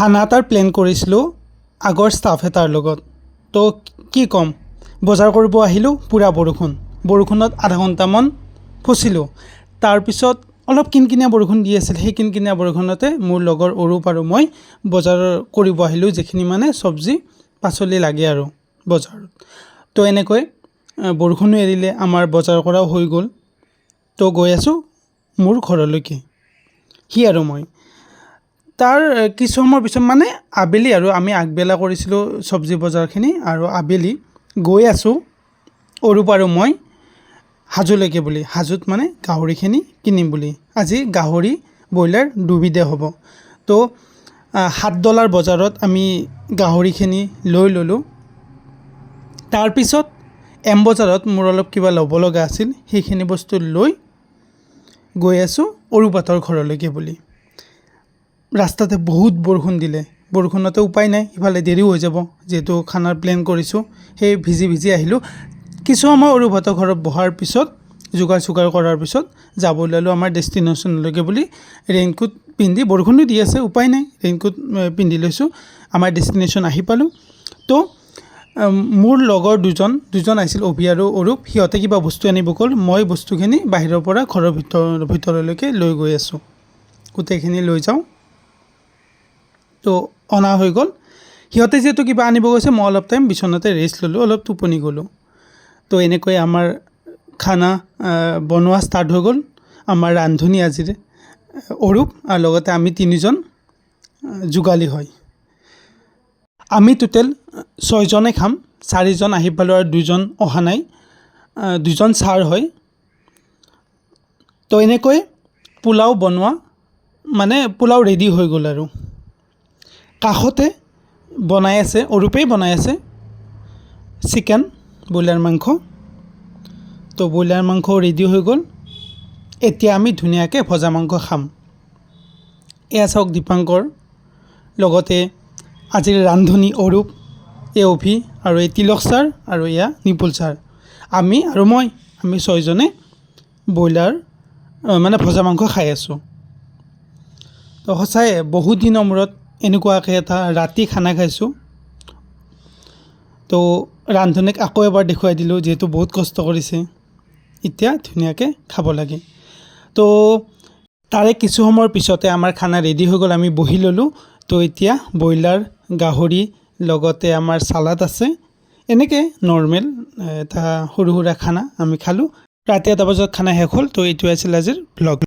খানা এটাৰ প্লেন কৰিছিলোঁ আগৰ ষ্টাফ এটাৰ লগত। তো কি ক'ম, বজাৰ কৰিব আহিলোঁ, পূৰা বৰষুণত আধা ঘণ্টামান ফচিলোঁ। তাৰপিছত অলপ কিনকিনীয়া বৰষুণ দি আছিল। সেই কিনকিনীয়া বৰষুণতে মোৰ লগৰ অৰূপ আৰু মই বজাৰ কৰিব আহিলোঁ, যিখিনি মানে চব্জি পাচলি লাগে আৰু বজাৰত। তো এনেকৈ বৰষুণো এৰিলে, আমাৰ বজাৰ কৰাও হৈ গ'ল। তো গৈ আছোঁ মোৰ ঘৰলৈকে, সি আৰু মই। তাৰ কিছু সময়ৰ পিছত মানে আবেলি আৰু আমি আগবেলা কৰিছিলোঁ চব্জি বজাৰখিনি, আৰু আবেলি গৈ আছোঁ অৰূপ আৰু মই হাজোলৈকে বুলি। হাজোত মানে গাহৰিখিনি কিনিম বুলি। আজি গাহৰি ব্ৰইলাৰ দুবিধে হ'ব। তো $7 বজাৰত আমি গাহৰিখিনি লৈ ল'লোঁ। তাৰপিছত M বজাৰত মোৰ অলপ কিবা ল'ব লগা আছিল, সেইখিনি বস্তু লৈ গৈ আছোঁ অৰূপহঁতৰ ঘৰলৈকে বুলি। ৰাস্তাতে বহুত বৰষুণ দিলে, বৰষুণতে উপায় নাই, ইফালে দেৰিও হৈ যাব, যিহেতু খানাৰ প্লেন কৰিছোঁ। সেই ভিজি আহিলোঁ। কিছু সময় অৰূপহঁতৰ ঘৰত বহাৰ পিছত, যোগাৰ কৰাৰ পিছত যাব ওলালোঁ আমাৰ ডেষ্টিনেশ্যনলৈকে বুলি। ৰেইনকোট পিন্ধি, বৰষুণো দি আছে, উপায় নাই, ৰেইনকোট পিন্ধি লৈছোঁ। আমাৰ ডেষ্টিনেশ্যন আহি পালোঁ। তো মোৰ লগৰ দুজন আহিছিল, অভি আৰু অৰূপ। সিহঁতে কিবা বস্তু আনিব গ'ল, মই বস্তুখিনি বাহিৰৰ পৰা ঘৰৰ ভিতৰলৈকে লৈ গৈ আছোঁ। গোটেইখিনি লৈ যাওঁ। তো অনা হৈ গ'ল। সিহঁতে যিহেতু কিবা আনিব গৈছে, মই অলপ টাইম বিচনাতে ৰেষ্ট ল'লোঁ, অলপ টোপনি গ'লোঁ। তো এনেকৈ আমাৰ খানা বনোৱা ষ্টাৰ্ট হৈ গ'ল। আমাৰ ৰান্ধনি আজিৰ অৰূপ, আৰু লগতে আমি 3জন যোগালী হয়। আমি টোটেল 6জনে খাম। 4জন আহি পালোঁ আৰু 2জন অহা নাই, 2জন ছাৰ হয়। তো এনেকৈ পোলাও বনোৱা, মানে পোলাও ৰেডি হৈ গ'ল। আৰু কাষতে বনাই আছে, অৰূপেই বনাই আছে চিকেন, ব্ৰইলাৰ মাংস। তো ব্ৰইলাৰ মাংস ৰেডি হৈ গ'ল। এতিয়া আমি ধুনীয়াকৈ ভজা মাংস খাম। এয়া চাওক দীপাংকৰ, লগতে আজিৰ ৰান্ধনি অৰূপ, এই অভি, আৰু এই তিলক ছাৰ, আৰু এয়া নিপুল ছাৰ। আমি 6জনে ব্ৰইলাৰ মানে ভজা মাংস খাই আছোঁ। তো সঁচাই বহুত দিনৰ মূৰত এনেকুৱাকৈ এটা ৰাতি খানা খাইছোঁ। তো ৰান্ধনীক আকৌ এবাৰ দেখুৱাই দিলোঁ, যিহেতু বহুত কষ্ট কৰিছে, এতিয়া ধুনীয়াকৈ খাব লাগে। তো তাৰে কিছু সময়ৰ পিছতে আমাৰ খানা ৰেডি হৈ গ'ল, আমি বহি ল'লোঁ। তো এতিয়া ব্ৰইলাৰ, গাহৰি, লগতে আমাৰ চালাড আছে, এনেকৈ নৰ্মেল এটা সৰু সুৰা খানা আমি খালোঁ। ৰাতি 1 বজাত খানা শেষ হ'ল। তো এইটোৱে আছিল আজিৰ ভ্লগ।